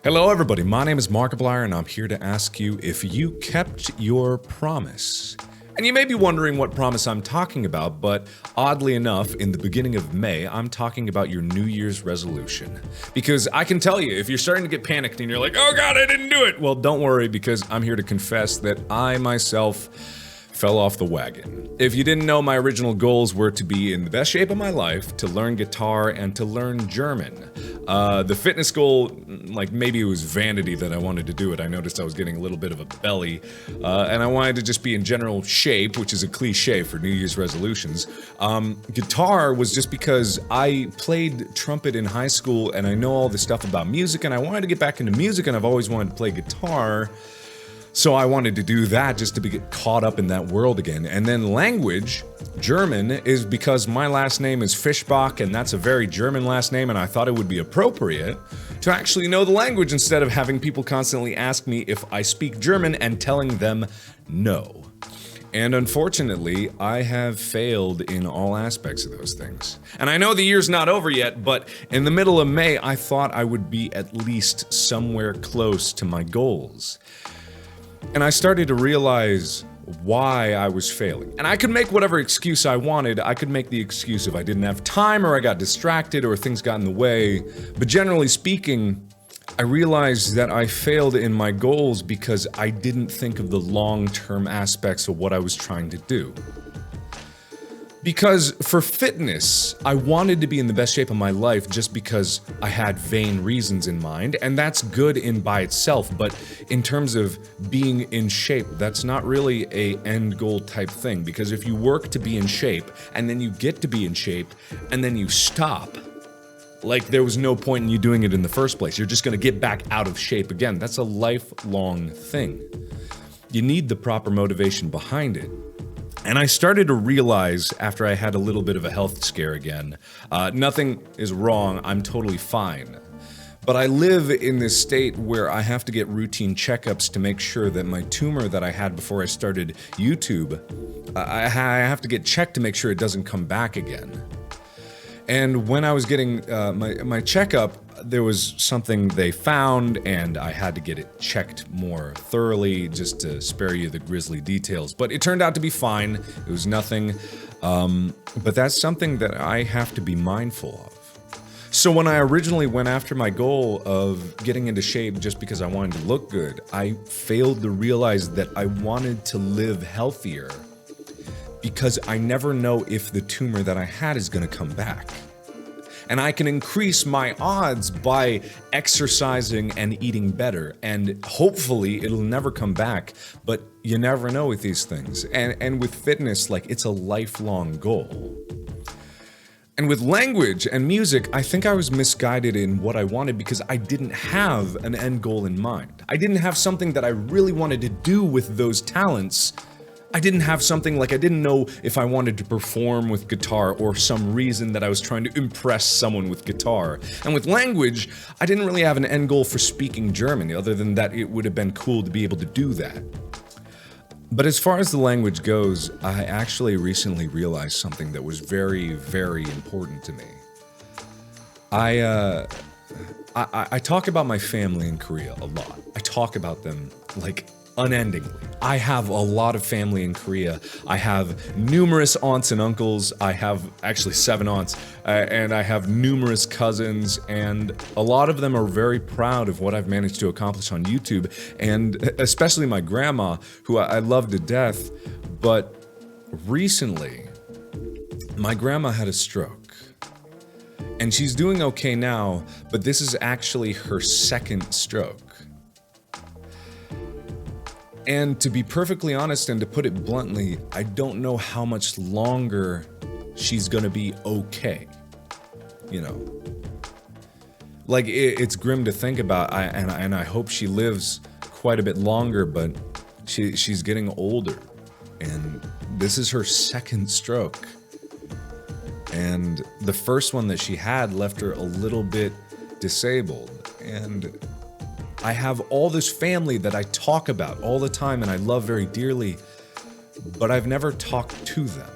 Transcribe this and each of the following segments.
Hello everybody, my name is Markiplier and I'm here to ask you if you kept your promise. And you may be wondering what promise I'm talking about, but oddly enough, in the beginning of May, I'm talking about your New Year's resolution. Because I can tell you, if you're starting to get panicked and you're like, oh god, I didn't do it! Well, don't worry, because I'm here to confess that I myself fell off the wagon. If you didn't know, my original goals were to be in the best shape of my life, to learn guitar, and to learn German. The fitness goal, like maybe it was vanity that I wanted to do it. I noticed I was getting a little bit of a belly, and I wanted to just be in general shape, which is a cliche for New Year's resolutions. Guitar was just because I played trumpet in high school, and I know all this stuff about music, and I wanted to get back into music, and I've always wanted to play guitar. So I wanted to do that just to get caught up in that world again. And then language, German, is because my last name is Fischbach, and that's a very German last name, and I thought it would be appropriate to actually know the language instead of having people constantly ask me if I speak German and telling them no. And unfortunately, I have failed in all aspects of those things. And I know the year's not over yet, but in the middle of May, I thought I would be at least somewhere close to my goals. And I started to realize why I was failing. And I could make whatever excuse I wanted. I could make the excuse if I didn't have time, or I got distracted, or things got in the way. But generally speaking, I realized that I failed in my goals because I didn't think of the long-term aspects of what I was trying to do. Because for fitness, I wanted to be in the best shape of my life just because I had vain reasons in mind, and that's good in by itself, but in terms of being in shape, that's not really a end goal type thing, because if you work to be in shape, and then you get to be in shape, and then you stop, like there was no point in you doing it in the first place, you're just gonna get back out of shape again. That's a lifelong thing. You need the proper motivation behind it. And I started to realize after I had a little bit of a health scare again, nothing is wrong, I'm totally fine. But I live in this state where I have to get routine checkups to make sure that my tumor that I had before I started YouTube, I have to get checked to make sure it doesn't come back again. And when I was getting my checkup, there was something they found, and I had to get it checked more thoroughly just to spare you the grisly details. But it turned out to be fine. It was nothing. But that's something that I have to be mindful of. So when I originally went after my goal of getting into shape just because I wanted to look good, I failed to realize that I wanted to live healthier because I never know if the tumor that I had is going to come back. And I can increase my odds by exercising and eating better, and hopefully it'll never come back, but you never know with these things. And with fitness, like, it's a lifelong goal. And with language and music, I think I was misguided in what I wanted because I didn't have an end goal in mind. I didn't have something that I really wanted to do with those talents. I didn't have something like I didn't know if I wanted to perform with guitar or some reason that I was trying to impress someone with guitar. And with language, I didn't really have an end goal for speaking German, other than that it would have been cool to be able to do that. But as far as the language goes, I actually recently realized something that was very, very important to me. I talk about my family in Korea a lot. I talk about them like unendingly. I have a lot of family in Korea. I have numerous aunts and uncles. I have actually 7 aunts, and I have numerous cousins, and a lot of them are very proud of what I've managed to accomplish on YouTube, and especially my grandma, who I love to death. But recently, my grandma had a stroke, and she's doing okay now, but this is actually her second stroke. And to be perfectly honest and to put it bluntly, I don't know how much longer she's gonna be okay. You know, like it's grim to think about, and I hope she lives quite a bit longer, but she's getting older, and this is her second stroke. And the first one that she had left her a little bit disabled, and I have all this family that I talk about all the time and I love very dearly, but I've never talked to them.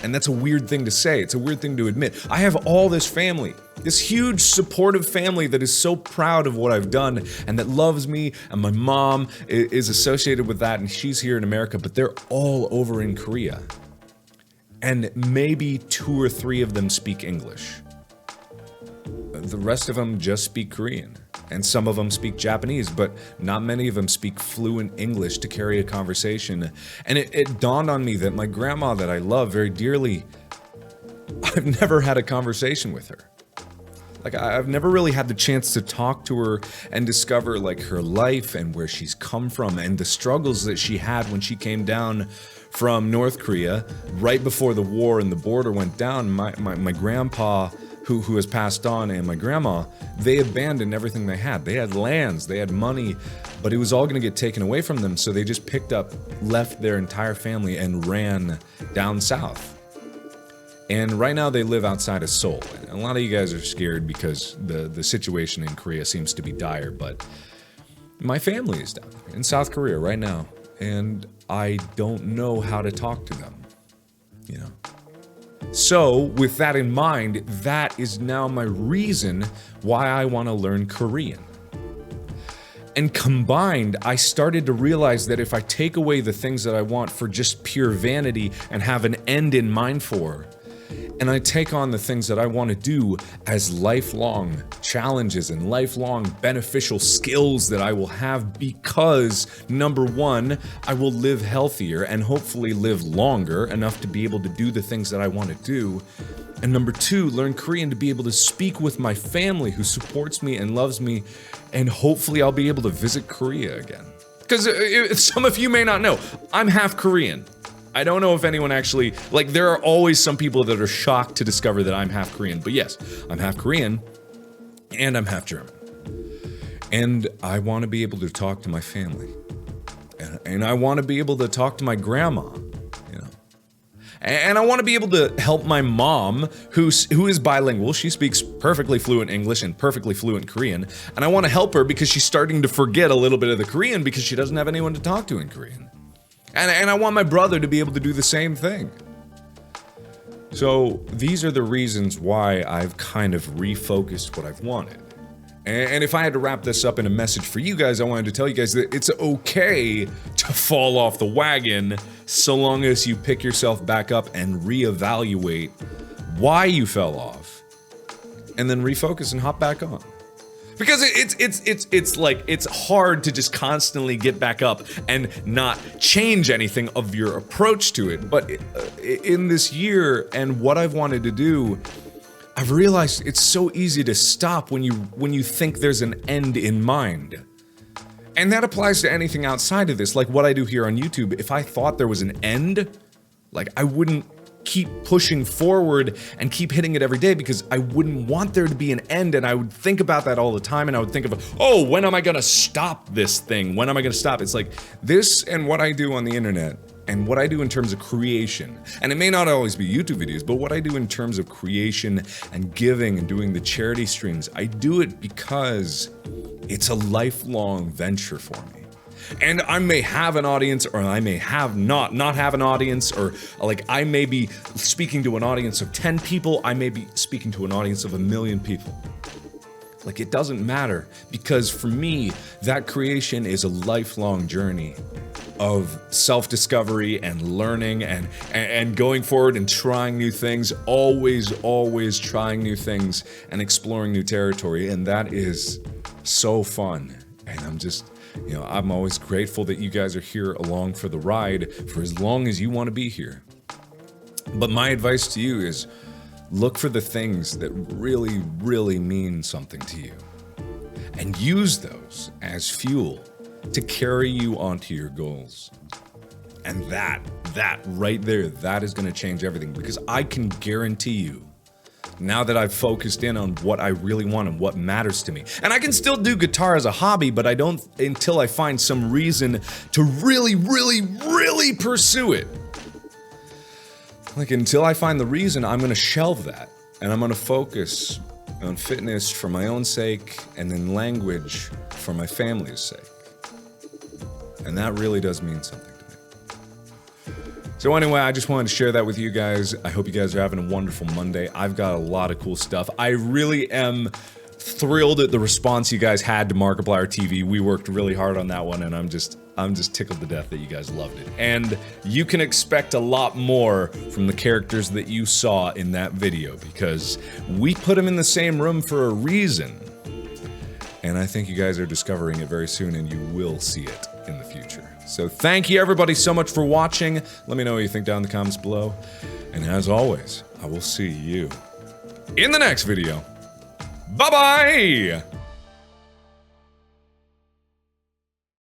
And that's a weird thing to say. It's a weird thing to admit. I have all this family This huge supportive family that is so proud of what I've done and that loves me, and my mom is associated with that, and she's here in America, but they're all over in Korea. And maybe 2 or 3 of them speak English. The rest of them just speak Korean. And some of them speak Japanese, but not many of them speak fluent English to carry a conversation. And it dawned on me that my grandma that I love very dearly, I've never had a conversation with her. Like, I've never really had the chance to talk to her and discover like her life and where she's come from and the struggles that she had when she came down from North Korea right before the war and the border went down. My grandpa, who has passed on, and my grandma, they abandoned everything they had. They had lands, they had money, but it was all gonna get taken away from them, so they just left their entire family and ran down south. And right now they live outside of Seoul. And a lot of you guys are scared because the situation in Korea seems to be dire, but my family is down there in South Korea right now, and I don't know how to talk to them, you know? So, with that in mind, that is now my reason why I want to learn Korean. And combined, I started to realize that if I take away the things that I want for just pure vanity and have an end in mind for, and I take on the things that I want to do as lifelong challenges and lifelong beneficial skills that I will have because, number one, I will live healthier and hopefully live longer enough to be able to do the things that I want to do. And number two, learn Korean to be able to speak with my family who supports me and loves me, and hopefully I'll be able to visit Korea again. Because some of you may not know, I'm half Korean. I don't know if anyone actually, like, there are always some people that are shocked to discover that I'm half Korean, but yes, I'm half Korean and I'm half German. And I want to be able to talk to my family. And I want to be able to talk to my grandma, you know. And I want to be able to help my mom, who is bilingual. She speaks perfectly fluent English and perfectly fluent Korean. And I want to help her because she's starting to forget a little bit of the Korean because she doesn't have anyone to talk to in Korean. And I want my brother to be able to do the same thing. So these are the reasons why I've kind of refocused what I've wanted. And if I had to wrap this up in a message for you guys, I wanted to tell you guys that it's okay to fall off the wagon so long as you pick yourself back up and reevaluate why you fell off. And then refocus and hop back on. Because it's like, it's hard to just constantly get back up and not change anything of your approach to it. But in this year and what I've wanted to do, I've realized it's so easy to stop when you think there's an end in mind. And that applies to anything outside of this, like what I do here on YouTube. If I thought there was an end, like, I wouldn't keep pushing forward and keep hitting it every day because I wouldn't want there to be an end, and I would think about that all the time, and I would think of, oh, when am I gonna stop this thing? When am I gonna stop? It's like this and what I do on the internet and what I do in terms of creation, and it may not always be YouTube videos, but what I do in terms of creation and giving and doing the charity streams, I do it because it's a lifelong venture for me. And I may have an audience, or I may have not have an audience, or like I may be speaking to an audience of 10 people, I may be speaking to an audience of 1 million people. Like, it doesn't matter, because for me, that creation is a lifelong journey of self-discovery and learning and going forward and trying new things, always trying new things and exploring new territory, and that is so fun. And I'm just, you know, I'm always grateful that you guys are here along for the ride for as long as you want to be here. But my advice to you is look for the things that really mean something to you and use those as fuel to carry you onto your goals. And that right there, that is going to change everything, because I can guarantee you, now that I've focused in on what I really want and what matters to me. And I can still do guitar as a hobby, but I don't until I find some reason to really pursue it. Like, until I find the reason, I'm gonna shelve that. And I'm gonna focus on fitness for my own sake, and then language for my family's sake. And that really does mean something to me. So anyway, I just wanted to share that with you guys. I hope you guys are having a wonderful Monday. I've got a lot of cool stuff. I really am thrilled at the response you guys had to Markiplier TV. We worked really hard on that one, and I'm just tickled to death that you guys loved it. And you can expect a lot more from the characters that you saw in that video, because we put them in the same room for a reason. And I think you guys are discovering it very soon, and you will see it in the future. So thank you everybody so much for watching. Let me know what you think down in the comments below. And as always, I will see you in the next video. Bye-bye!